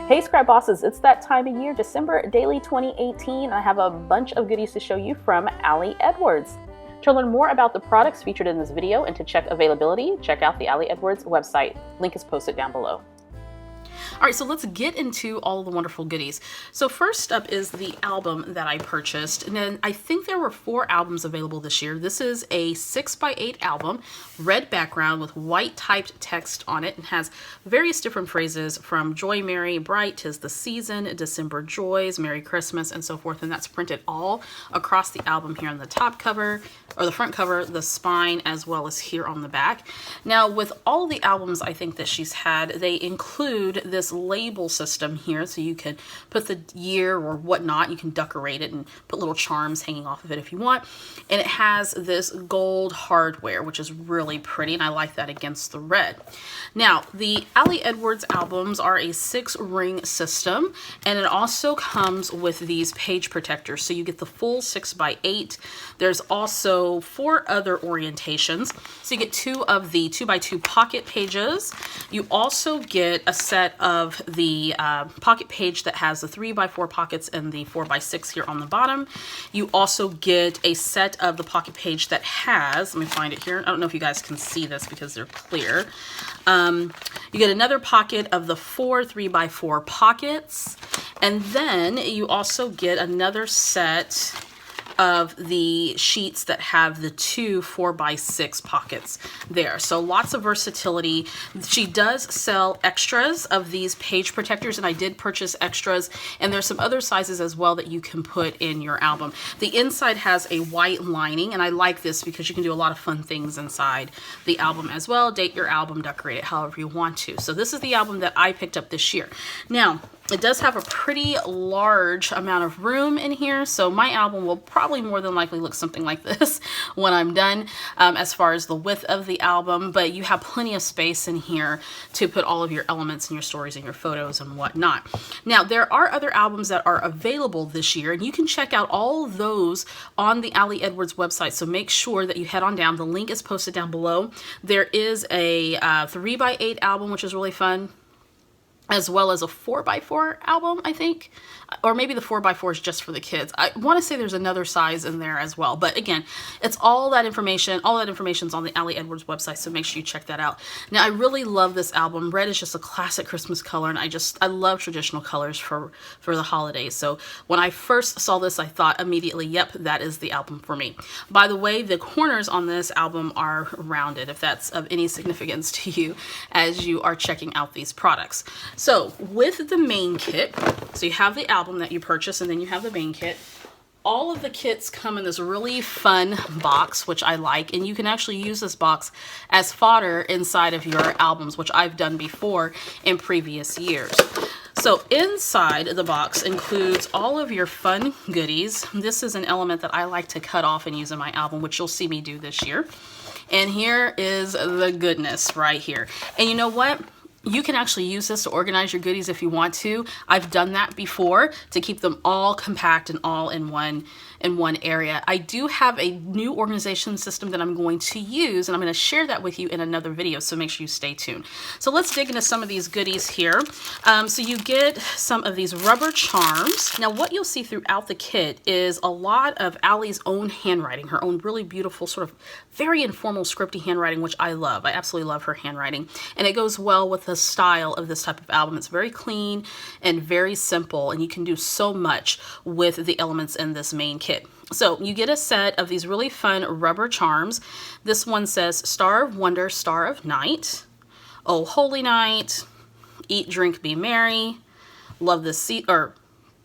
Hey Scrap Bosses, it's that time of year, December Daily 2018. I have a bunch of goodies to show you from Ali Edwards. To learn more about the products featured in this video and to check availability, check out the Ali Edwards website. Link is posted down below. All right, so let's get into all the wonderful goodies. So first up is the album that I purchased, and then I think there were 4 albums available this year. This is a 6x8 album, red background with white typed text on it, and has various different phrases from Joy Merry, Bright, 'Tis the Season, December Joys, Merry Christmas, and so forth, and that's printed all across the album here on the top cover, or the front cover, the spine, as well as here on the back. Now, with all the albums I think that she's had, they include this label system here, so you can put the year or whatnot. You can decorate it and put little charms hanging off of it if you want. And it has this gold hardware, which is really pretty, and I like that against the red. Now, the Ali Edwards albums are a 6-ring system, and it also comes with these page protectors, so you get the full 6x8. There's also 4 other orientations, so you get 2 of the 2x2 pocket pages. You also get a set of the pocket page that has the 3x4 pockets and the 4x6 here on the bottom. You also get a set of the pocket page that has, let me find it here, I don't know if you guys can see this because they're clear. You get another pocket of the 4 3x4 pockets, and then you also get another set of the sheets that have the 2 4x6 pockets there. So lots of versatility. She does sell extras of these page protectors, and I did purchase extras, and there's some other sizes as well that you can put in your album. The inside has a white lining, and I like this because you can do a lot of fun things inside the album as well. Date your album, decorate it however you want to. So this is the album that I picked up this year. Now, it does have a pretty large amount of room in here, so my album will probably more than likely look something like this when I'm done as far as the width of the album, but you have plenty of space in here to put all of your elements and your stories and your photos and whatnot. Now, there are other albums that are available this year, and you can check out all of those on the Ali Edwards website, so make sure that you head on down. The link is posted down below. There is a 3x8 album, which is really fun, as well as a 4x4 album, I think. Or maybe the 4x4 is just for the kids. I want to say there's another size in there as well. But again, it's all that information. All that information is on the Ali Edwards website, so make sure you check that out. Now, I really love this album. Red is just a classic Christmas color, and I love traditional colors for the holidays. So when I first saw this, I thought immediately, yep, that is the album for me. By the way, the corners on this album are rounded, if that's of any significance to you as you are checking out these products. So with the main kit, so you have the album that you purchase, and then you have the main kit. All of the kits come in this really fun box, which I like, and you can actually use this box as fodder inside of your albums, which I've done before in previous years. So inside the box includes all of your fun goodies. This is an element that I like to cut off and use in my album, which you'll see me do this year. And here is the goodness right here. And you know what? You can actually use this to organize your goodies if you want to. I've done that before to keep them all compact and all in one area. I do have a new organization system that I'm going to use, and I'm going to share that with you in another video, so make sure you stay tuned. So let's dig into some of these goodies here. So you get some of these rubber charms. Now, what you'll see throughout the kit is a lot of Ali's own handwriting, her own really beautiful, sort of very informal, scripty handwriting, which I love. I absolutely love her handwriting, and it goes well with the style of this type of album. It's very clean and very simple, and you can do so much with the elements in this main kit. So you get a set of these really fun rubber charms. This one says Star of Wonder, Star of Night, Oh Holy Night, Eat, Drink, Be Merry, Love the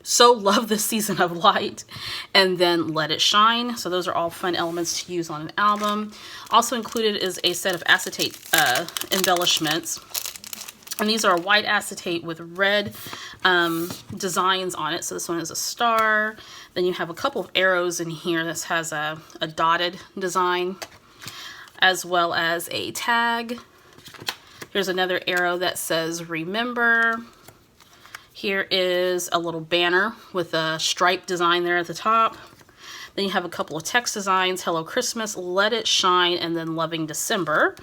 So Love the Season of Light, and then Let It Shine. So those are all fun elements to use on an album. Also included is a set of acetate embellishments. And these are white acetate with red designs on it. So this one is a star. Then you have a couple of arrows in here. This has a dotted design, as well as a tag. Here's another arrow that says Remember. Here is a little banner with a stripe design there at the top. Then you have a couple of text designs, Hello Christmas, Let It Shine, and then Loving December.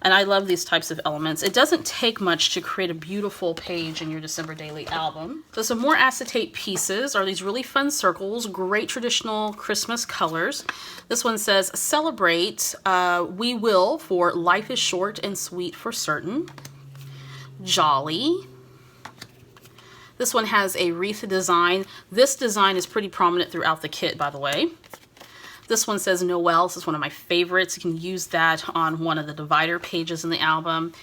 And I love these types of elements. It doesn't take much to create a beautiful page in your December Daily album. So some more acetate pieces are these really fun circles, great traditional Christmas colors. This one says, celebrate, we will, for life is short and sweet for certain. Jolly. This one has a wreath design. This design is pretty prominent throughout the kit, by the way. This one says Noel. This is one of my favorites. You can use that on one of the divider pages in the album.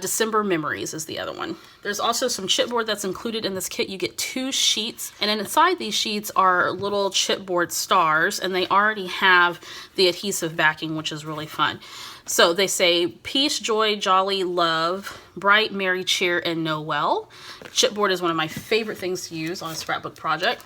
December Memories is the other one. There's also some chipboard that's included in this kit. You get 2 sheets, and then inside these sheets are little chipboard stars, and they already have the adhesive backing, which is really fun. So they say peace, joy, jolly, love, bright, merry, cheer, and Noel. Chipboard is one of my favorite things to use on a scrapbook project.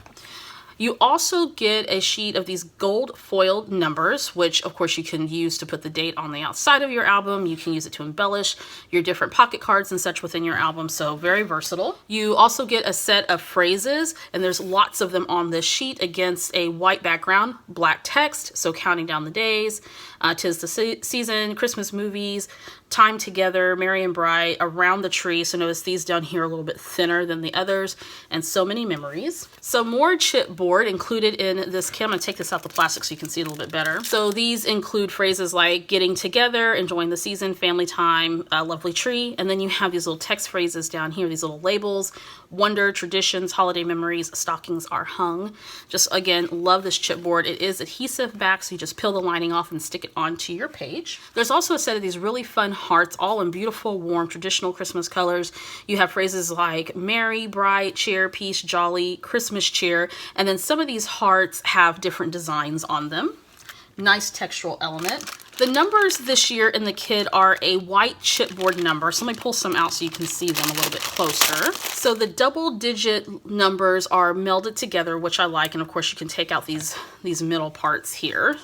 You also get a sheet of these gold foiled numbers, which of course you can use to put the date on the outside of your album. You can use it to embellish your different pocket cards and such within your album, so very versatile. You also get a set of phrases, and there's lots of them on this sheet against a white background, black text, so counting down the days, 'tis the season, Christmas movies, time together, merry and bright, around the tree. So notice these down here are a little bit thinner than the others, and so many memories. Some more chipboard included in this kit. I'm gonna take this out the plastic so you can see it a little bit better. So these include phrases like getting together, enjoying the season, family time, a lovely tree, and then you have these little text phrases down here, these little labels, wonder, traditions, holiday memories, stockings are hung. Just again, love this chipboard. It is adhesive back, so you just peel the lining off and stick it onto your page. There's also a set of these really fun hearts, all in beautiful, warm, traditional Christmas colors. You have phrases like merry, bright, cheer, peace, jolly, Christmas cheer, and then some of these hearts have different designs on them. Nice textural element. The numbers this year in the kit are a white chipboard number. So let me pull some out so you can see them a little bit closer. So the double-digit numbers are melded together, which I like, and of course you can take out these middle parts here.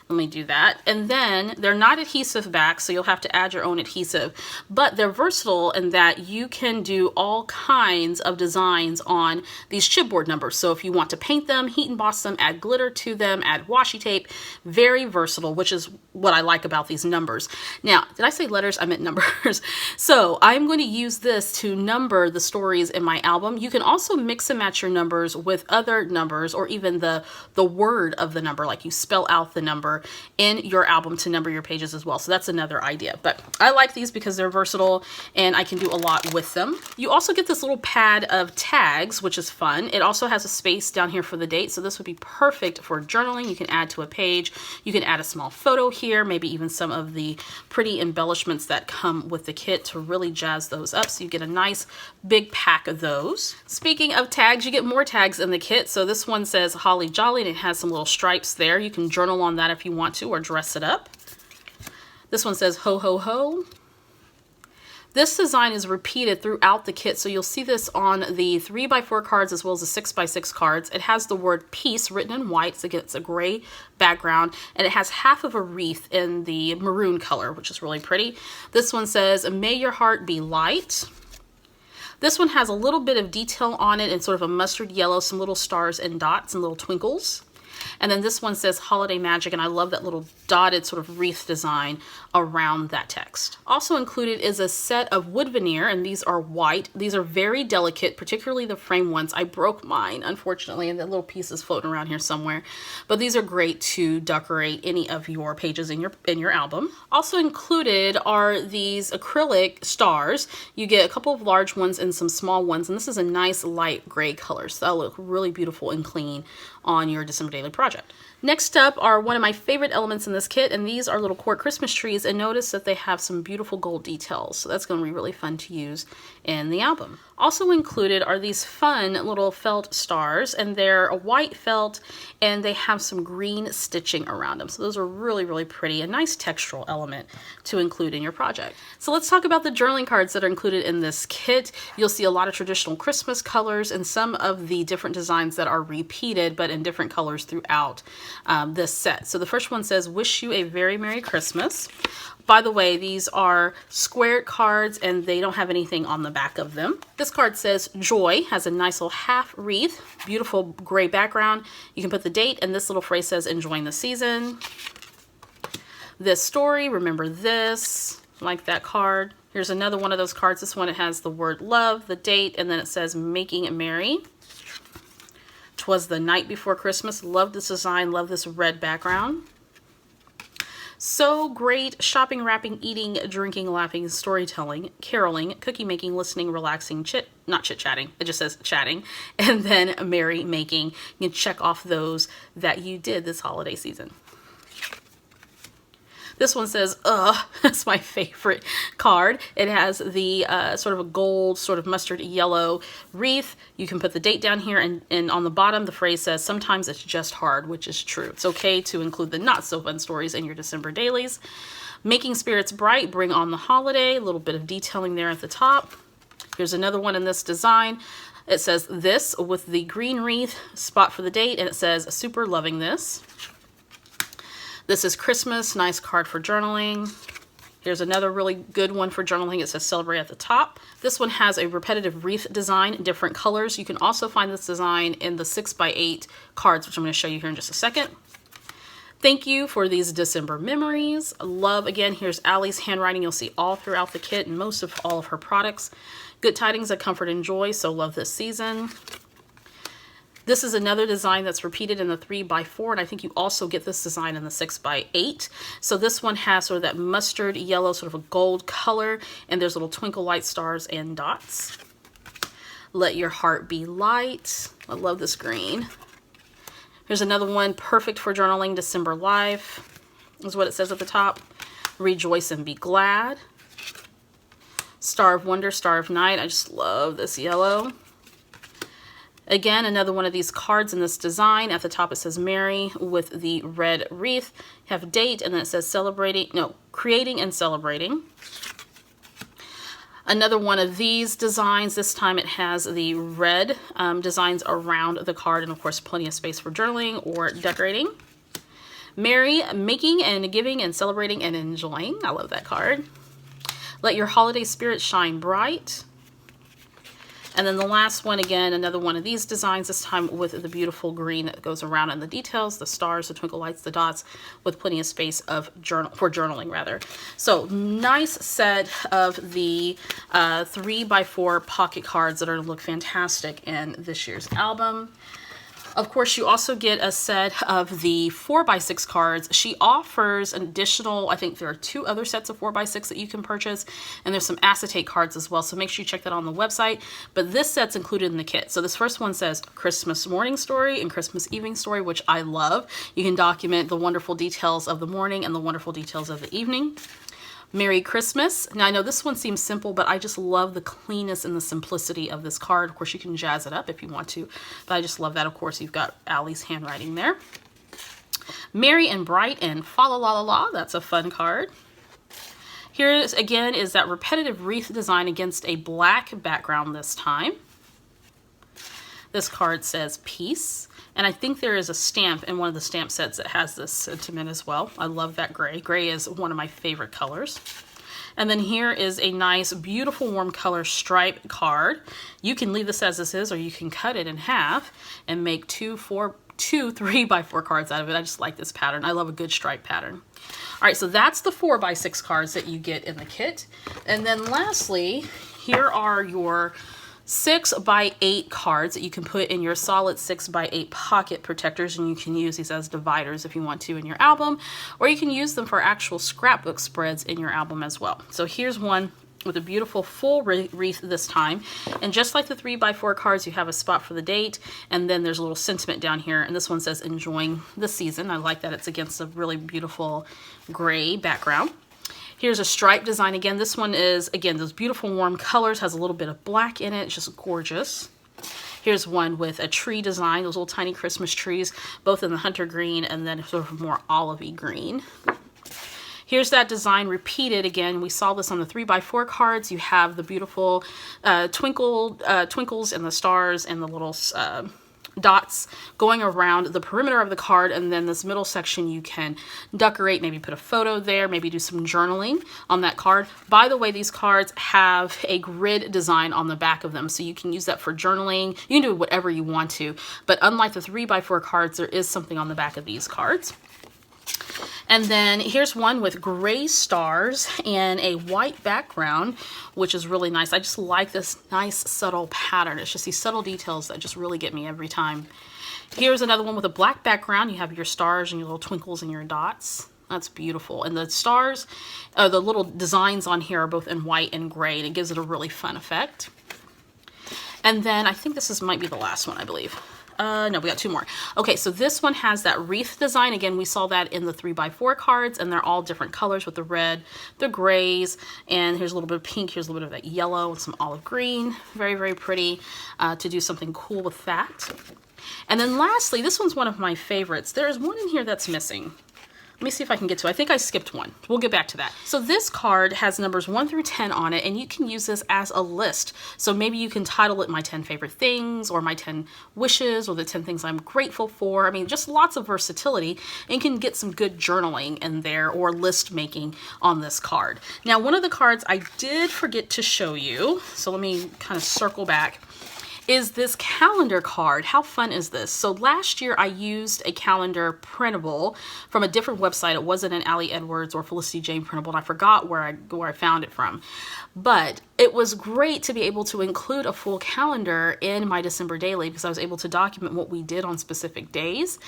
Let me do that. And then they're not adhesive back, so you'll have to add your own adhesive, but they're versatile in that you can do all kinds of designs on these chipboard numbers. So if you want to paint them, heat emboss them, add glitter to them, add washi tape, very versatile, which is what I like about these numbers. Now, did I say letters? I meant numbers. So I'm going to use this to number the stories in my album. You can also mix and match your numbers with other numbers, or even the word of the number, like you spell out the number in your album to number your pages as well. So that's another idea. But I like these because they're versatile and I can do a lot with them. You also get this little pad of tags, which is fun. It also has a space down here for the date. So this would be perfect for journaling. You can add to a page. You can add a small photo here, maybe even some of the pretty embellishments that come with the kit to really jazz those up. So you get a nice big pack of those. Speaking of tags, you get more tags in the kit. So this one says Holly Jolly, and it has some little stripes there. You can journal on that if you want to, or dress it up. This one says ho ho ho. This design is repeated throughout the kit, so you'll see this on the 3x4 cards as well as the 6x6 cards. It has the word peace written in white, so it's a gray background, and it has half of a wreath in the maroon color, which is really pretty. This one says, may your heart be light. This one has a little bit of detail on it in sort of a mustard yellow, some little stars and dots and little twinkles. And then this one says Holiday Magic, and I love that little dotted sort of wreath design around that text. Also included is a set of wood veneer, and these are white. These are very delicate, particularly the frame ones. I broke mine, unfortunately, and that little piece is floating around here somewhere. But these are great to decorate any of your pages in your album. Also included are these acrylic stars. You get a couple of large ones and some small ones, and this is a nice light gray color, so that'll look really beautiful and clean on your December Daily project. Next up are one of my favorite elements in this kit, and these are little quart Christmas trees, and notice that they have some beautiful gold details, so that's going to be really fun to use in the album. Also included are these fun little felt stars, and they're a white felt, and they have some green stitching around them, so those are really, really pretty, a nice textural element to include in your project. So let's talk about the journaling cards that are included in this kit. You'll see a lot of traditional Christmas colors and some of the different designs that are repeated, but in different colors throughout this set. So the first one says, wish you a very Merry Christmas. By the way, these are squared cards and they don't have anything on the back of them. This card says joy, has a nice little half wreath, beautiful gray background. You can put the date, and this little phrase says enjoying the season. This story, remember this. Like that card. Here's another one of those cards. This one, it has the word love, the date, and then it says making merry. 'Twas the night before Christmas. Love this design. Love this red background. So great. Shopping, wrapping, eating, drinking, laughing, storytelling, caroling, cookie making, listening, relaxing, not chit-chatting. It just says chatting. And then merry making. You can check off those that you did this holiday season. This one says, that's my favorite card. It has the sort of a gold, sort of mustard yellow wreath. You can put the date down here, and on the bottom, the phrase says, sometimes it's just hard, which is true. It's okay to include the not so fun stories in your December dailies. Making spirits bright, bring on the holiday. A little bit of detailing there at the top. Here's another one in this design. It says this with the green wreath, spot for the date, and it says, super loving this. This is Christmas, nice card for journaling. Here's another really good one for journaling. It says celebrate at the top. This one has a repetitive wreath design, different colors. You can also find this design in the 6x8 cards, which I'm going to show you here in just a second. Thank you for these December memories. Love, again, here's Allie's handwriting. You'll see all throughout the kit and most of all of her products. Good tidings of comfort and joy, so love this season. This is another design that's repeated in the 3x4, and I think you also get this design in the 6x8. So this one has sort of that mustard yellow, sort of a gold color, and there's little twinkle light stars and dots. Let your heart be light. I love this green. Here's another one, perfect for journaling, December life, is what it says at the top. Rejoice and be glad. Star of Wonder, Star of Night. I just love this yellow. Again, another one of these cards in this design. At the top it says Merry with the red wreath. You have date, and then it says creating and celebrating. Another one of these designs, this time it has the red designs around the card, and of course plenty of space for journaling or decorating. Merry, making and giving and celebrating and enjoying. I love that card. Let your holiday spirit shine bright. And then the last one, again, another one of these designs, this time with the beautiful green that goes around in the details, the stars, the twinkle lights, the dots, with plenty of space for journaling, rather. So nice set of the 3x4 pocket cards that are going to look fantastic in this year's album. Of course, you also get a set of the 4x6 cards. She offers an additional, I think there are 2 other sets of 4x6 that you can purchase, and there's some acetate cards as well, so make sure you check that on the website. But this set's included in the kit. So this first one says Christmas morning story and Christmas evening story, which I love. You can document the wonderful details of the morning and the wonderful details of the evening. Merry Christmas. Now, I know this one seems simple, but I just love the cleanness and the simplicity of this card. Of course, you can jazz it up if you want to, but I just love that. Of course, you've got Allie's handwriting there. Merry and Bright and Fa La La La La. That's a fun card. Here, again, is that repetitive wreath design against a black background this time. This card says Peace. And I think there is a stamp in one of the stamp sets that has this sentiment as well. I love that gray. Gray is one of my favorite colors. And then here is a nice, beautiful, warm color stripe card. You can leave this as this is, or you can cut it in half and make 2 3x4 cards out of it. I just like this pattern. I love a good stripe pattern. All right, so that's the 4x6 cards that you get in the kit. And then lastly, here are your 6x8 cards that you can put in your solid 6x8 pocket protectors, and you can use these as dividers if you want to in your album, or you can use them for actual scrapbook spreads in your album as well. So here's one with a beautiful full wreath this time, and just like the 3x4 cards, you have a spot for the date, and then there's a little sentiment down here, and this one says enjoying the season. I like that it's against a really beautiful gray background. Here's a stripe design again. This one is, again, those beautiful warm colors, has a little bit of black in it. It's just gorgeous. Here's one with a tree design, those little tiny Christmas trees, both in the hunter green and then sort of more olivey green. Here's that design repeated again. We saw this on the 3x4 cards. You have the beautiful twinkles and the stars and the little dots going around the perimeter of the card, and then this middle section you can decorate, maybe put a photo there, maybe do some journaling on that card. By the way, these cards have a grid design on the back of them, so you can use that for journaling. You can do whatever you want to, but unlike the 3x4 cards, there is something on the back of these cards. And then here's one with gray stars and a white background, which is really nice. I just like this nice subtle pattern. It's just these subtle details that just really get me every time. Here's another one with a black background. You have your stars and your little twinkles and your dots. That's beautiful. And the stars, the little designs on here are both in white and gray, and it gives it a really fun effect. And then I think might be the last one, I believe. No, we got two more. Okay, so this one has that wreath design. Again, we saw that in the 3x4 cards, and they're all different colors with the red, the grays, and here's a little bit of pink, here's a little bit of that yellow and some olive green. Very, very pretty to do something cool with that. And then lastly, this one's one of my favorites. There's one in here that's missing. Let me see if I can get to it. I think I skipped one. We'll get back to that. So this card has numbers 1 through 10 on it, and you can use this as a list. So maybe you can title it My 10 Favorite Things, or My 10 Wishes, or the 10 Things I'm Grateful For. I mean, just lots of versatility, and you can get some good journaling in there or list making on this card. Now, one of the cards I did forget to show you, so let me kind of circle back, is this calendar card. How fun is this? So last year I used a calendar printable from a different website. It wasn't an Allie Edwards or Felicity Jane printable, and I forgot where I found it from. But it was great to be able to include a full calendar in my December daily because I was able to document what we did on specific days,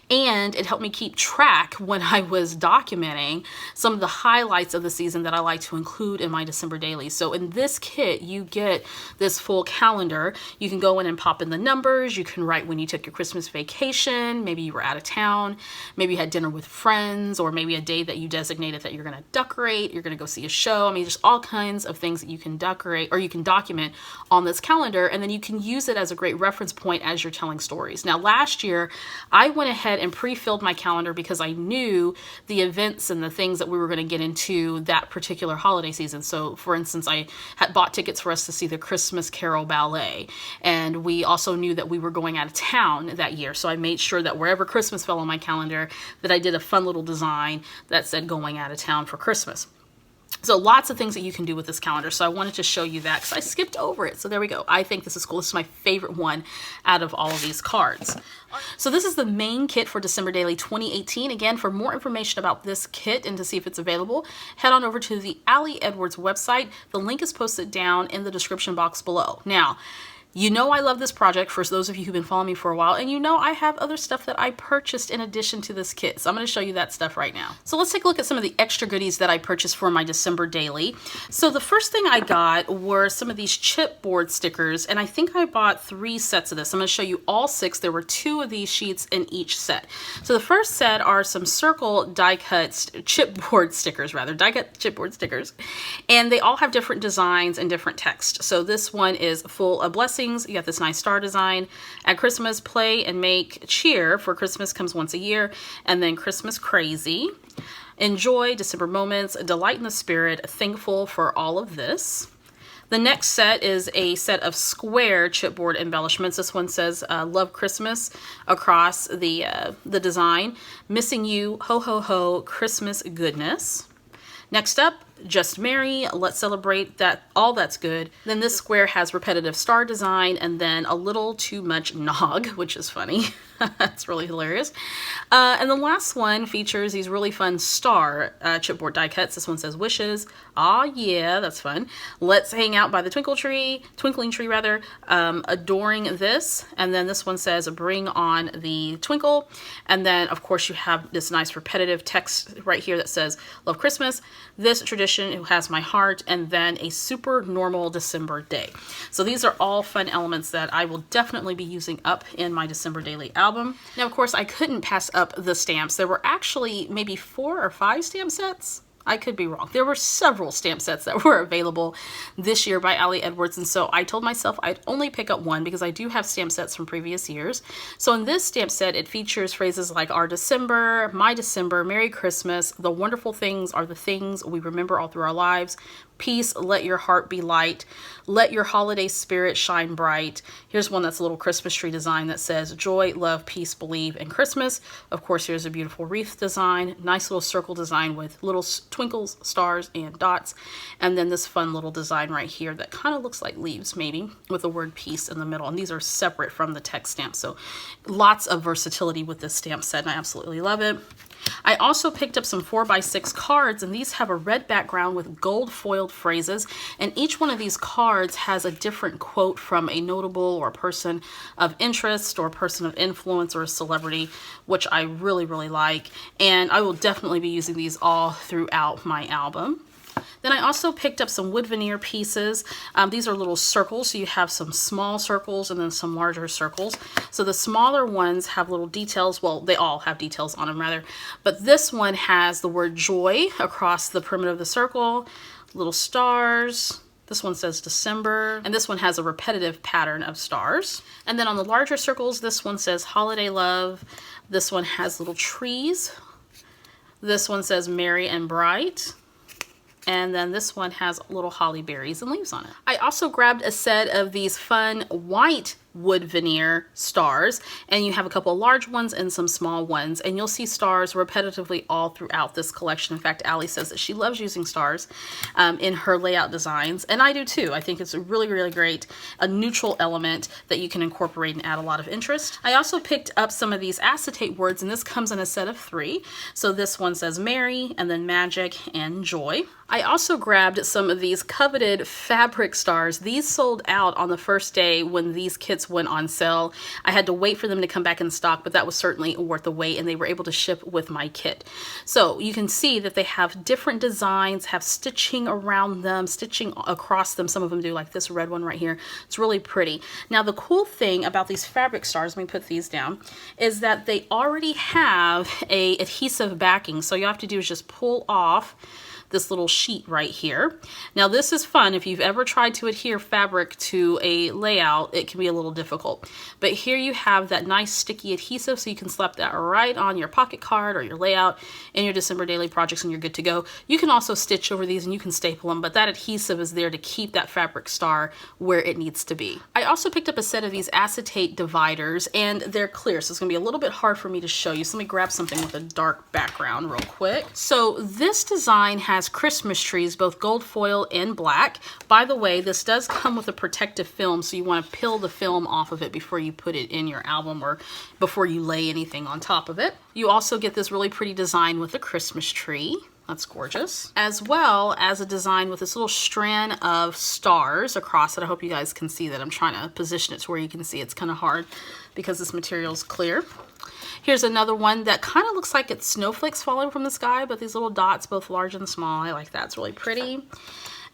and it helped me keep track when I was documenting some of the highlights of the season that I like to include in my December daily. So in this kit, you get this full calendar. You can go in and pop in the numbers. You can write when you took your Christmas vacation. Maybe you were out of town. Maybe you had dinner with friends, or maybe a day that you designated that you're going to decorate. You're going to go see a show. I mean, just all kinds of things that you can decorate or you can document on this calendar, and then you can use it as a great reference point as you're telling stories. Now, last year, I went ahead and pre-filled my calendar because I knew the events and the things that we were going to get into that particular holiday season. So, for instance, I had bought tickets for us to see the Christmas Carol Ballet, and we also knew that we were going out of town that year. So I made sure that wherever Christmas fell on my calendar, that I did a fun little design that said going out of town for Christmas. So lots of things that you can do with this calendar. So I wanted to show you that because I skipped over it. So there we go. I think this is cool. This is my favorite one out of all of these cards. So this is the main kit for December Daily 2018. Again, for more information about this kit and to see if it's available, head on over to the Allie Edwards website. The link is posted down in the description box below. Now, you know I love this project, for those of you who've been following me for a while, and you know I have other stuff that I purchased in addition to this kit. So I'm going to show you that stuff right now. So let's take a look at some of the extra goodies that I purchased for my December daily. So the first thing I got were some of these chipboard stickers, and I think I bought 3 sets of this. I'm going to show you all 6. There were 2 of these sheets in each set. So the first set are some circle die-cut chipboard stickers, die-cut chipboard stickers, and they all have different designs and different text. So this one is full of blessings. You got this nice star design. At Christmas, play and make cheer, for Christmas comes once a year. And then Christmas crazy. Enjoy December moments. Delight in the spirit. Thankful for all of this. The next set is a set of square chipboard embellishments. This one says Love Christmas across the design. Missing you, ho ho ho, Christmas goodness. Next up, Just Merry, let's celebrate that all that's good. Then this square has repetitive star design, and then a little too much nog, which is funny. That's really hilarious. And the last one features these really fun star chipboard die cuts. This one says wishes. Aw, yeah, that's fun. Let's hang out by the twinkling tree rather, adoring this. And then this one says bring on the twinkle. And then of course you have this nice repetitive text right here that says love Christmas. This tradition, it has my heart, and then a super normal December day. So these are all fun elements that I will definitely be using up in my December daily album. Now, of course, I couldn't pass up the stamps. There were actually maybe 4 or 5 stamp sets. I could be wrong. There were several stamp sets that were available this year by Allie Edwards, and so I told myself I'd only pick up one because I do have stamp sets from previous years. So in this stamp set, it features phrases like Our December, My December, Merry Christmas, The Wonderful Things Are the Things We Remember All Through Our Lives, Peace, Let Your Heart Be Light, Let Your Holiday Spirit Shine Bright. Here's one that's a little Christmas tree design that says Joy, Love, Peace, Believe, and Christmas. Of course, here's a beautiful wreath design, nice little circle design with little twinkles, stars, and dots. And then this fun little design right here that kind of looks like leaves maybe, with the word peace in the middle. And these are separate from the text stamp. So lots of versatility with this stamp set, and I absolutely love it. I also picked up some 4x6 cards, and these have a red background with gold foiled phrases, and each one of these cards has a different quote from a notable or a person of interest or a person of influence or a celebrity, which I really, really like, and I will definitely be using these all throughout my album. Then I also picked up some wood veneer pieces. These are little circles, so you have some small circles and then some larger circles. So the smaller ones have little details. Well, they all have details on them rather. But this one has the word joy across the perimeter of the circle, little stars. This one says December, and this one has a repetitive pattern of stars. And then on the larger circles, this one says holiday love. This one has little trees. This one says merry and bright. And then this one has little holly berries and leaves on it. I also grabbed a set of these fun white wood veneer stars, and you have a couple of large ones and some small ones, and you'll see stars repetitively all throughout this collection. In fact, Allie says that she loves using stars in her layout designs, and I do too. I think it's a really, really great, a neutral element that you can incorporate and add a lot of interest. I also picked up some of these acetate words, and this comes in a set of 3. So this one says merry, and then magic, and joy. I also grabbed some of these coveted fabric stars. These sold out on the first day when these kits went on sale. I had to wait for them to come back in stock, but that was certainly worth the wait, and they were able to ship with my kit. So you can see that they have different designs, have stitching around them, stitching across them. Some of them do, like this red one right here. It's really pretty. Now the cool thing about these fabric stars, let me put these down, is that they already have a adhesive backing. So all you have to do is just pull off this little sheet right here. Now this is fun. If you've ever tried to adhere fabric to a layout, it can be a little difficult. But here you have that nice sticky adhesive, so you can slap that right on your pocket card or your layout in your December daily projects, and you're good to go. You can also stitch over these and you can staple them, but that adhesive is there to keep that fabric star where it needs to be. I also picked up a set of these acetate dividers, and they're clear, so it's gonna be a little bit hard for me to show you. So let me grab something with a dark background real quick. So this design has Christmas trees, both gold foil and black. By the way, this does come with a protective film, so you want to peel the film off of it before you put it in your album or before you lay anything on top of it. You also get this really pretty design with a Christmas tree. That's gorgeous. As well as a design with this little strand of stars across it. I hope you guys can see that. I'm trying to position it to where you can see. It's kind of hard because this material is clear. Here's another one that kind of looks like it's snowflakes falling from the sky, but these little dots, both large and small. I like that. It's really pretty.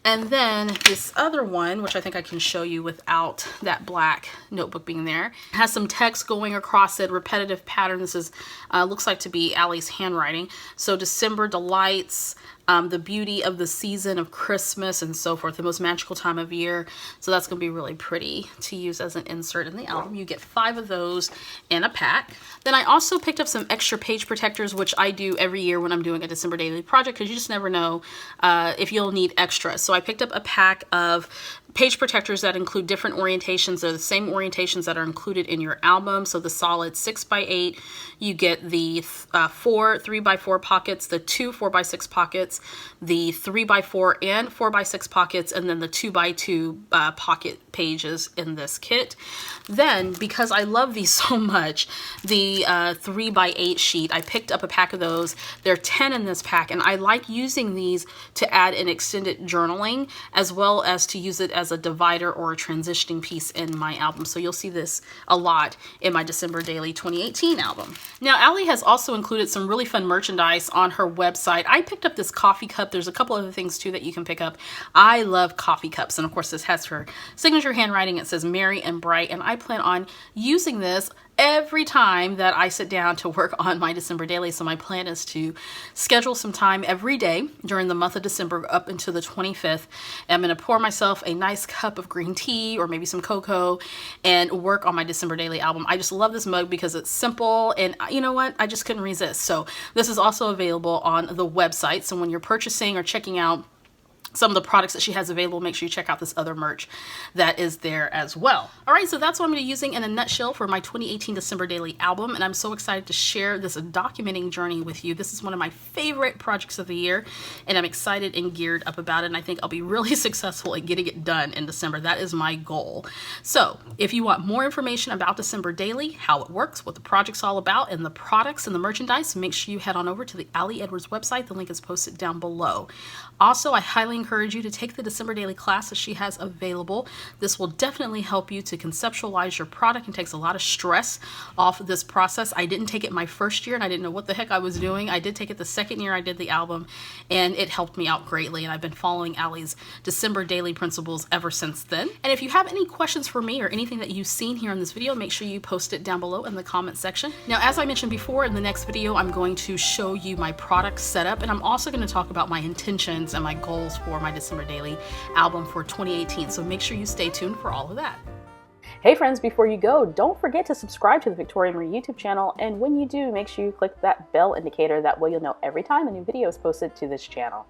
And then this other one, which I think I can show you without that black notebook being there, has some text going across it, repetitive pattern. This is looks like to be Allie's handwriting. So December delights, the beauty of the season of Christmas and so forth, the most magical time of year. So that's going to be really pretty to use as an insert in the album. You get 5 of those in a pack. Then I also picked up some extra page protectors, which I do every year when I'm doing a December daily project, because you just never know if you'll need extra. So I picked up a pack of page protectors that include different orientations. They're the same orientations that are included in your album. So the solid 6x8, you get the 4 3x4 pockets, the 2 4x6 pockets, the 3x4 and 4x6 pockets, and then the 2x2 pocket pages in this kit. Then, because I love these so much, the 3x8 sheet, I picked up a pack of those. There are 10 in this pack, and I like using these to add an extended journaling, as well as to use it as a divider or a transitioning piece in my album. So you'll see this a lot in my December Daily 2018 album. Now, Allie has also included some really fun merchandise on her website. I picked up this coffee cup. There's a couple other things too that you can pick up. I love coffee cups, and of course this has her signature handwriting. It says merry and bright, and I plan on using this every time that I sit down to work on my December daily. So my plan is to schedule some time every day during the month of December up until the 25th. I'm going to pour myself a nice cup of green tea or maybe some cocoa and work on my December daily album. I just love this mug because it's simple, and you know what? I just couldn't resist. So this is also available on the website. So when you're purchasing or checking out some of the products that she has available, make sure you check out this other merch that is there as well. All right, so that's what I'm going to be using in a nutshell for my 2018 December Daily album, and I'm so excited to share this documenting journey with you. This is one of my favorite projects of the year, and I'm excited and geared up about it, and I think I'll be really successful at getting it done in December. That is my goal. So if you want more information about December Daily, how it works, what the project's all about, and the products and the merchandise, make sure you head on over to the Allie Edwards website. The link is posted down below. Also, I highly encourage you to take the December Daily class that she has available. This will definitely help you to conceptualize your product and takes a lot of stress off of this process. I didn't take it my first year and I didn't know what the heck I was doing. I did take it the second year I did the album, and it helped me out greatly, and I've been following Allie's December Daily principles ever since then. And if you have any questions for me or anything that you've seen here in this video, make sure you post it down below in the comment section. Now, as I mentioned before, in the next video I'm going to show you my product setup, and I'm also going to talk about my intentions and my goals for my December Daily album for 2018. So make sure you stay tuned for all of that. Hey friends, before you go, don't forget to subscribe to the Victoria Marie YouTube channel, and when you do, make sure you click that bell indicator. That way you'll know every time a new video is posted to this channel.